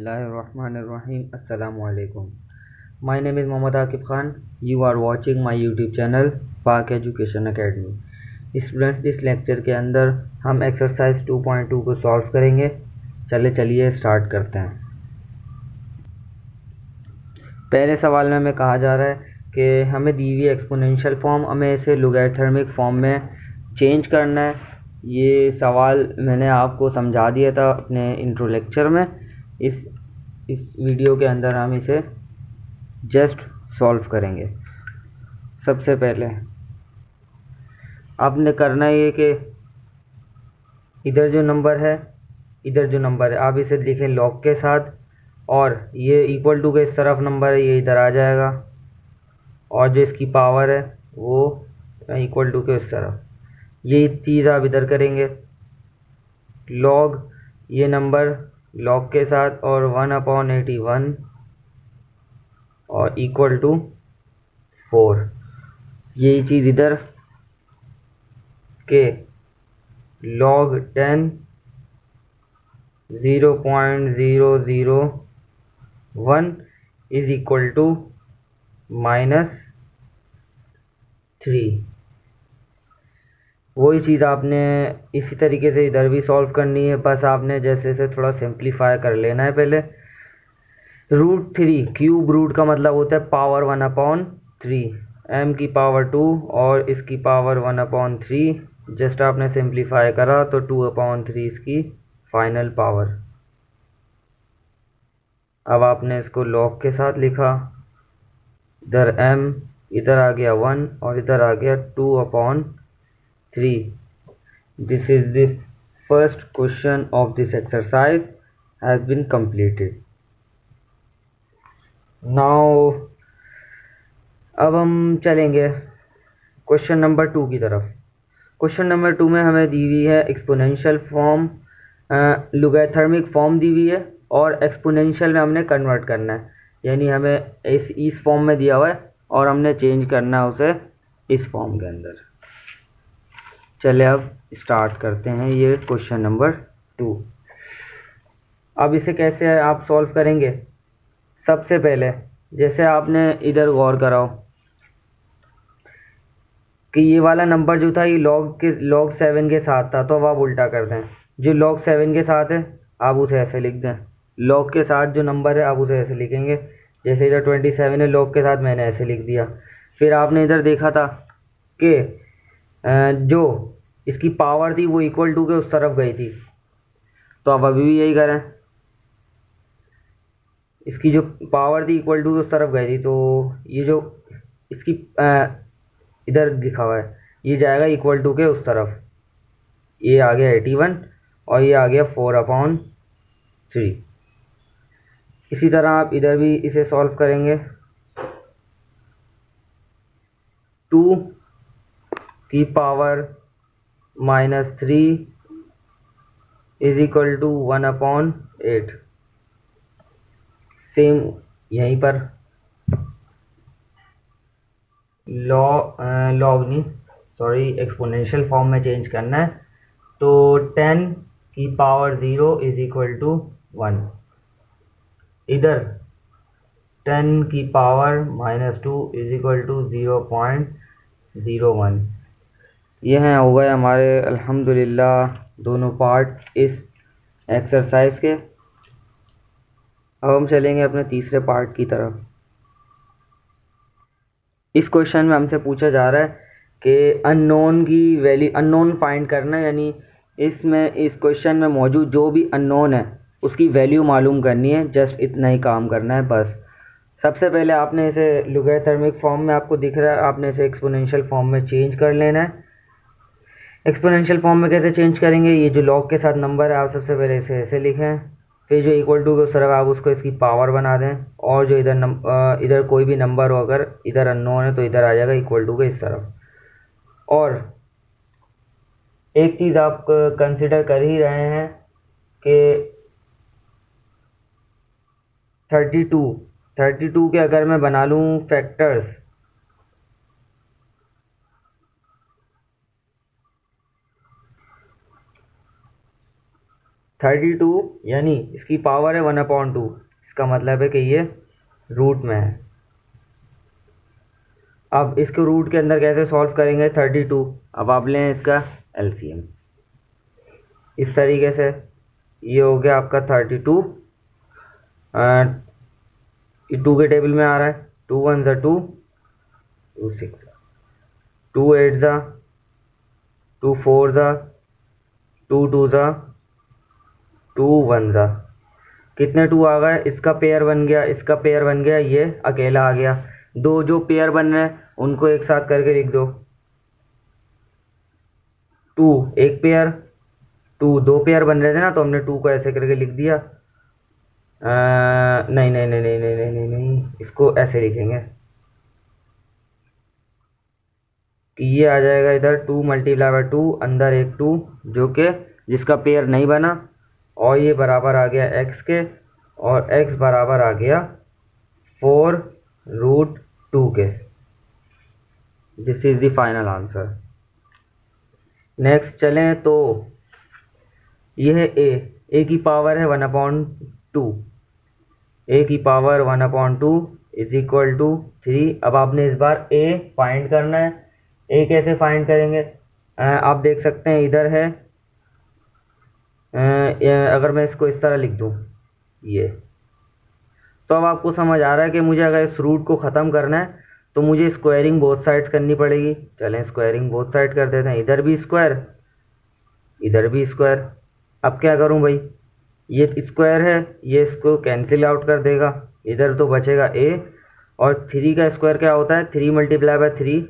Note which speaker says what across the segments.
Speaker 1: Bismillahirrahmanirrahim. Assalamu alaikum. My name is Mohammad Akib Khan. You are watching my YouTube channel Park Education Academy. Students, इस lecture के अंदर हम exercise 2.2 को solve करेंगे। चलिए start करते हैं। पहले सवाल में हमें कहा जा रहा है कि हमें दी हुई एक्सपोनेंशियल फॉर्म, हमें इसे लोगैरिथमिक फॉर्म में चेंज करना है। ये सवाल मैंने आपको समझा दिया था अपने इंट्रो लेक्चर में। इस वीडियो के अंदर हम इसे जस्ट सॉल्व करेंगे। सबसे पहले आपने करना ये कि इधर जो नंबर है आप इसे लिखें लॉग के साथ, और ये इक्वल टू के इस तरफ नंबर है, ये इधर आ जाएगा, और जो इसकी पावर है वो इक्वल टू के इस तरफ। ये चीज़ आप इधर करेंगे, लॉग ये नंबर लॉग के साथ और 1/81 और इक्वल टू 4। यही चीज़ इधर के लॉग 10 0.001 इज इक्वल टू -3। वही चीज़ आपने इसी तरीके से इधर भी सॉल्व करनी है, बस आपने जैसे इसे थोड़ा सिंप्लीफाई कर लेना है। पहले √3 क्यूब, रूट का मतलब होता है पावर 1/3, m की पावर 2 और इसकी पावर 1/3। जस्ट आपने सिंप्लीफाई करा तो 2/3 इसकी फाइनल पावर। अब आपने इसको लॉग के साथ लिखा, इधर m, इधर आ गया 1 और इधर आ गया 2/3। This is the first question of this exercise has been completed। Now अब हम चलेंगे क्वेश्चन नंबर 2 की तरफ। क्वेश्चन नंबर 2 में हमें दी हुई है एक्सपोनेंशियल फॉर्म, लोगैरिथमिक फॉर्म दी हुई है, और एक्सपोनेंशियल में हमने कन्वर्ट करना है। यानी हमें इस फॉर्म में दिया हुआ है और हमने चेंज करना है उसे इस फॉर्म के अंदर। चलिए अब स्टार्ट करते हैं ये क्वेश्चन नंबर 2। अब इसे कैसे आप सॉल्व करेंगे? सबसे पहले जैसे आपने इधर गौर कराओ कि ये वाला नंबर जो था ये लॉग 7 के साथ था, तो अब आप उल्टा कर दें। जो लॉग 7 के साथ है आप उसे ऐसे लिख दें, लॉग के साथ जो नंबर है आप उसे ऐसे लिखेंगे। जैसे इधर 27 है, लॉग के साथ मैंने ऐसे लिख दिया। फिर आपने इधर देखा था कि जो इसकी पावर थी वो इक्वल टू के उस तरफ गई थी, तो आप अभी भी यही करें। इसकी जो पावर थी इक्वल टू के उस तरफ गई थी, तो ये जो इसकी इधर लिखा हुआ है ये जाएगा इक्वल टू के उस तरफ। ये आ गया 81 और ये आ गया 4/3। इसी तरह आप इधर भी इसे सॉल्व करेंगे। 2 की power -3 is equal to 1/8। Same यहीं पर एक्सपोनेंशियल फॉर्म में चेंज करना है। तो 10 की पावर 0 इज इक्वल टू 1। इधर 10 की पावर -2 इज इक्वल टू 0.01। यह हो गए हमारे अल्हम्दुलिल्लाह दोनों पार्ट इस एक्सरसाइज के। अब हम चलेंगे अपने तीसरे पार्ट की तरफ। इस क्वेश्चन में हमसे पूछा जा रहा है कि अननोन की वैल्यू, अननोन फाइंड करना है। यानी इस क्वेश्चन में मौजूद जो भी अननोन है उसकी वैल्यू मालूम करनी है। जस्ट इतना ही काम करना है बस। सबसे पहले आपने इसे लोगैरिथमिक फॉर्म में आपको दिख रहा है, आपने इसे एक्सपोनेंशियल फॉर्म में चेंज कर लेना है। एक्सपोनेंशियल फॉर्म में कैसे चेंज करेंगे? ये जो लॉग के साथ नंबर है आप सबसे पहले इसे ऐसे लिखें, फिर जो इक्वल टू के उस तरफ आप उसको इसकी पावर बना दें, और जो इधर कोई भी नंबर हो, अगर इधर अननोन है तो इधर आ जाएगा इक्वल टू के इस तरफ। और एक चीज़ आप कंसिडर कर ही रहे हैं कि 32 के अगर मैं बना लूँ फैक्टर्स, 32 यानी इसकी पावर है 1/2, इसका मतलब है कि ये रूट में है। अब इसको रूट के अंदर कैसे सॉल्व करेंगे 32, अब आप लें इसका एलसीएम इस तरीके से, ये हो गया आपका 32, टू के टेबल में आ रहा है, 2 1 ज़ा 2, 2 6 2 8 ज़ा 2 4 ज़ा 2 2 ज़ा 2 1 ज़ा, कितने 2 आ गए, इसका पेयर बन गया, इसका पेयर बन गया, ये अकेला आ गया। दो जो पेयर बन रहे हैं उनको एक साथ करके लिख दो, 2 एक पेयर, 2 दो पेयर बन रहे थे ना, तो हमने 2 को ऐसे करके लिख दिया। नहीं नहीं नहीं नहीं नहीं नहीं नहीं नहीं, इसको ऐसे लिखेंगे कि ये आ जाएगा इधर 2 मल्टीप्लाई बाय 2, अंदर एक 2 जो कि जिसका पेयर नहीं बना, और ये बराबर आ गया x के, और x बराबर आ गया 4√2 के। This is the final answer. Next चलें तो यह है a की पावर है 1/2, a की पावर 1/2 इज इक्वल टू 3। अब आपने इस बार a फाइंड करना है। a कैसे फाइंड करेंगे, आप देख सकते हैं इधर है, अगर मैं इसको इस तरह लिख दूं ये, तो अब आपको समझ आ रहा है कि मुझे अगर इस रूट को ख़त्म करना है तो मुझे स्क्वायरिंग बोथ साइड्स करनी पड़ेगी। चलें स्क्वायरिंग बोथ साइड कर देते हैं, इधर भी स्क्वायर इधर भी स्क्वायर। अब क्या करूं भाई, ये स्क्वायर है, ये इसको कैंसिल आउट कर देगा, इधर तो बचेगा a, और 3 का स्क्वायर क्या होता है 3 मल्टीप्लाई बाय 3,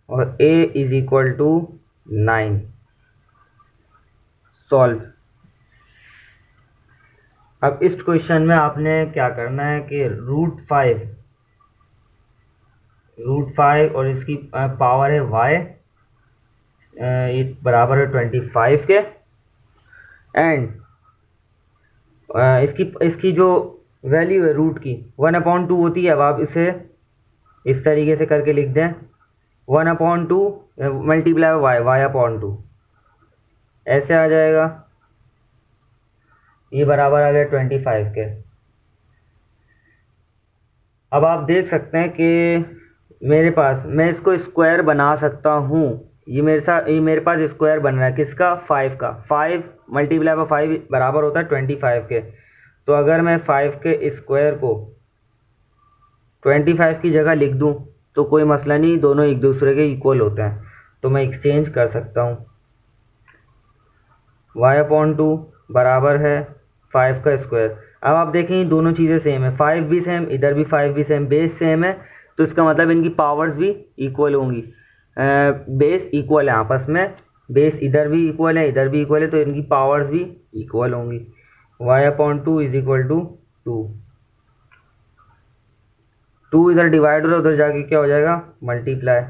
Speaker 1: और a is equal to 9। Solve. अब इस क्वेश्चन में आपने क्या करना है कि √5 और इसकी पावर है y, ये बराबर है 25 के, एंड इसकी जो वैल्यू है रूट की 1/2 होती है। अब आप इसे इस तरीके से करके लिख दें 1/2 मल्टीप्लाई बाय y/2, ऐसे आ जाएगा, ये बराबर आ गया 25 के। अब आप देख सकते हैं कि मेरे पास, मैं इसको स्क्वायर बना सकता हूँ, ये मेरे पास स्क्वायर बन रहा है किसका 5 का, 5 मल्टीप्लाई बाय 5 बराबर होता है 25 के। तो अगर मैं 5 के स्क्वायर को 25 की जगह लिख दूँ तो कोई मसला नहीं, दोनों एक दूसरे के इक्वल होते हैं, तो मैं एक्सचेंज कर सकता हूँ। y/2 बराबर है 5 का स्क्वायर। अब आप देखें दोनों चीज़ें सेम है, 5 भी सेम, इधर भी 5 भी सेम, बेस सेम है, तो इसका मतलब इनकी पावर्स भी इक्वल होंगी। बेस इक्वल है आपस में, बेस इधर भी इक्वल है इधर भी इक्वल है, तो इनकी पावर्स भी इक्वल होंगी। y/2 इज इक्वल टू 2 इधर डिवाइड हो रहा है, उधर जाके क्या हो जाएगा multiply,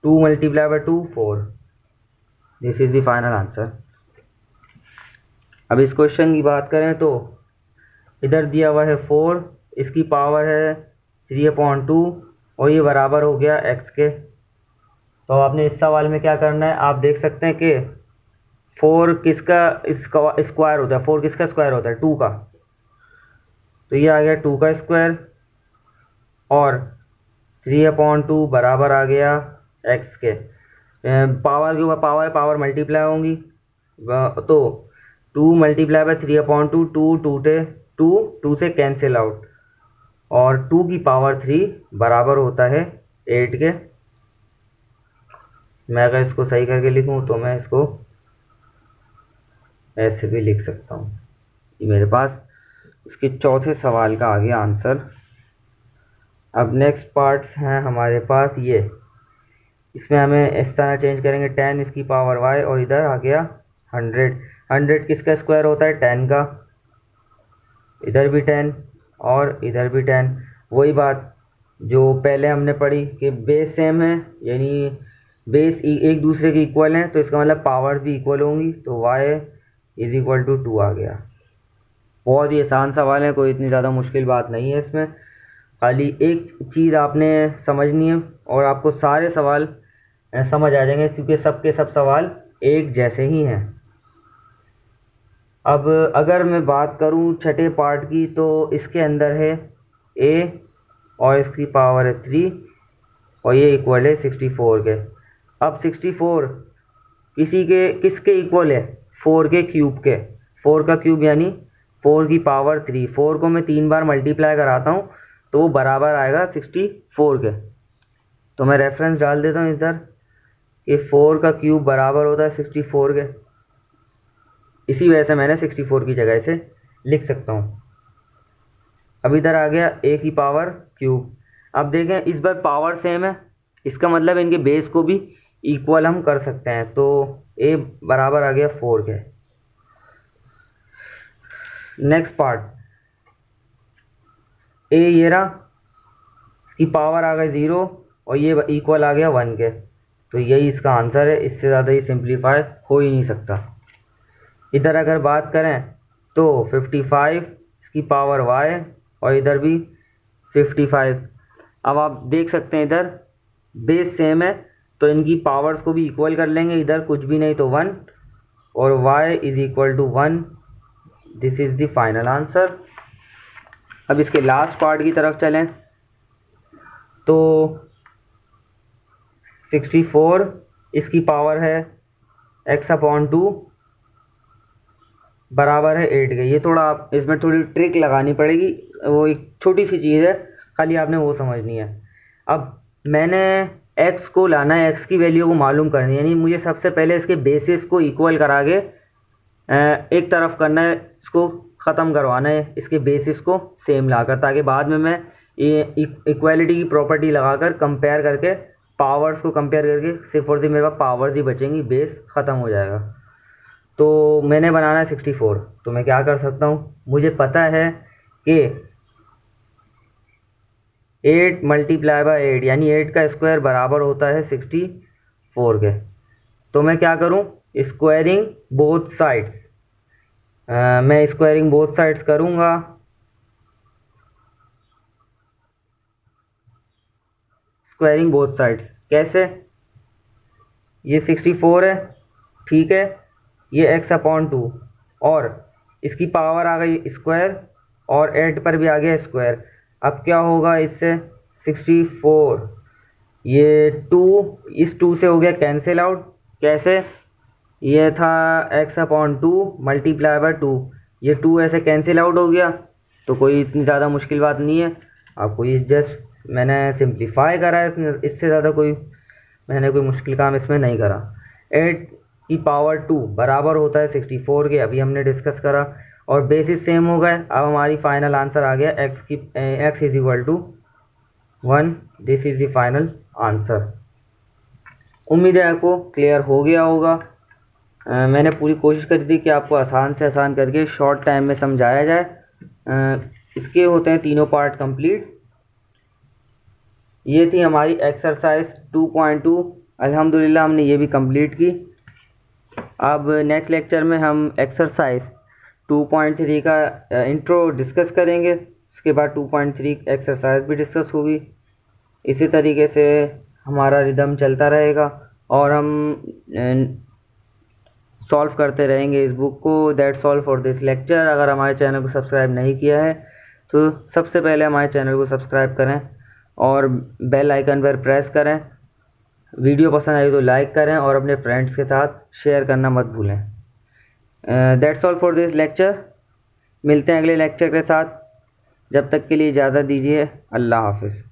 Speaker 1: 2 multiply by 2 4। This is the final answer. अब इस क्वेश्चन की बात करें तो इधर दिया हुआ है 4, इसकी पावर है 3/2, और ये बराबर हो गया x के। तो आपने इस सवाल में क्या करना है, आप देख सकते हैं कि 4 किसका स्क्वायर होता है, 4 किसका स्क्वायर होता है 2 का, तो ये आ गया 2 का स्क्वायर, और 3/2 बराबर आ गया x के। पावर के ऊपर पावर मल्टीप्लाई होंगी, तो 2 मल्टीप्लाई बाय 3/2, 2 से कैंसिल आउट, और 2 की पावर 3 बराबर होता है 8 के। मैं अगर इसको सही करके लिखूं तो मैं इसको ऐसे भी लिख सकता हूँ। मेरे पास इसके चौथे सवाल का आ गया आंसर। अब नेक्स्ट पार्ट्स हैं हमारे पास ये, इसमें हमें इस तरह चेंज करेंगे 10 इसकी पावर y, और इधर आ गया 100 किसका स्क्वायर होता है 10 का, इधर भी 10 और इधर भी 10। वही बात जो पहले हमने पढ़ी कि बेस सेम है, यानी बेस एक दूसरे के इक्वल हैं, तो इसका मतलब पावर्स भी इक्वल होंगी, तो y इज इक्वल टू 2 आ गया। बहुत ही आसान सवाल है, कोई इतनी ज़्यादा मुश्किल बात नहीं है इसमें, खाली एक चीज़ आपने समझनी है और आपको सारे सवाल समझ आ जाएंगे, क्योंकि सबके सब सवाल एक जैसे ही हैं। अब अगर मैं बात करूं छठे पार्ट की, तो इसके अंदर है a और इसकी पावर है 3 और ये इक्वल है 64 के। अब 64 किसके इक्वल है? 4 के क्यूब के। 4 का क्यूब यानी 4 की पावर 3। 4 को मैं 3 बार मल्टीप्लाई कराता हूँ तो वो बराबर आएगा 64 के। तो मैं रेफरेंस डाल देता हूँ इधर कि 4 का क्यूब बराबर होता है 64 के। इसी वजह से मैंने 64 की जगह से लिख सकता हूँ। अब इधर आ गया a की पावर क्यूब। अब देखें इस बार पावर सेम है, इसका मतलब इनके बेस को भी इक्वल हम कर सकते हैं। तो a बराबर आ गया 4 के। नेक्स्ट पार्ट, a ये रहा, इसकी पावर आ गई 0 और ये इक्वल आ गया 1 के। तो यही इसका आंसर है, इससे ज़्यादा ही सिंप्लीफाई हो ही नहीं सकता। इधर अगर बात करें तो 55 इसकी पावर y और इधर भी 55। अब आप देख सकते हैं इधर बेस सेम है तो इनकी पावर्स को भी इक्वल कर लेंगे। इधर कुछ भी नहीं तो 1 और y is equal to 1। This is the final answer. अब इसके लास्ट पार्ट की तरफ चलें तो 64 इसकी पावर है x/2 बराबर है 8 के। ये थोड़ा आप इसमें थोड़ी ट्रिक लगानी पड़ेगी, वो एक छोटी सी चीज़ है, खाली आपने वो समझनी है। अब मैंने x को लाना है, x की वैल्यू को मालूम करनी है, यानी मुझे सबसे पहले इसके बेसिस को इक्वल करा के एक तरफ करना है, इसको ख़त्म करवाना है इसके बेसिस को सेम लाकर, ताकि बाद में मैं ये इक्वालिटी की प्रॉपर्टी लगाकर कंपेयर करके पावर्स को कंपेयर करके सिर्फ और सिर्फ मेरे पास पावर्स ही बचेंगी, बेस ख़त्म हो जाएगा। तो मैंने बनाना है 64। तो मैं क्या कर सकता हूँ, मुझे पता है कि 8 मल्टीप्लाई बाई 8 यानी 8 का स्क्वायर बराबर होता है 64 के। तो मैं क्या करूँ, स्क्वायरिंग बोथ साइड्स। मैं स्क्वायरिंग बोथ साइड्स करूँगा। स्क्वायरिंग बोथ साइड्स कैसे, ये 64 है, ठीक है, ये x/2 और इसकी पावर आ गई स्क्वायर और 8 पर भी आ गया स्क्वायर। अब क्या होगा इससे, 64 ये 2 इस 2 से हो गया कैंसिल आउट। कैसे, ये था x/2 मल्टीप्लाई बाय 2, ये 2 ऐसे कैंसिल आउट हो गया। तो कोई इतनी ज़्यादा मुश्किल बात नहीं है, आपको ये जस्ट मैंने सिंप्लीफाई करा है, इससे ज़्यादा मैंने कोई मुश्किल काम इसमें नहीं करा। 8 की पावर 2 बराबर होता है 64 के, अभी हमने डिस्कस करा, और बेसिस सेम हो गए। अब हमारी फाइनल आंसर आ गया x is equal to 1। This is the final answer. उम्मीद है आपको क्लियर हो गया होगा। मैंने पूरी कोशिश करी थी कि आपको आसान से आसान करके शॉर्ट टाइम में समझाया जाए। इसके होते हैं तीनों पार्ट कंप्लीट। ये थी हमारी एक्सरसाइज 2.2। अल्हम्दुलिल्लाह हमने ये भी कंप्लीट की। अब नेक्स्ट लेक्चर में हम एक्सरसाइज 2.3 का इंट्रो डिस्कस करेंगे, उसके बाद 2.3 एक्सरसाइज भी डिस्कस होगी। इसी तरीके से हमारा रिदम चलता रहेगा और हम सॉल्व करते रहेंगे इस बुक को। That's all for this lecture. अगर हमारे चैनल को सब्सक्राइब नहीं किया है तो सबसे पहले हमारे चैनल को सब्सक्राइब करें और बेल आइकन पर प्रेस करें। वीडियो पसंद आई तो लाइक करें और अपने फ्रेंड्स के साथ शेयर करना मत भूलें। That's all for this lecture. मिलते हैं अगले लेक्चर के साथ, जब तक के लिए इजाज़त दीजिए। अल्लाह हाफ़िज़।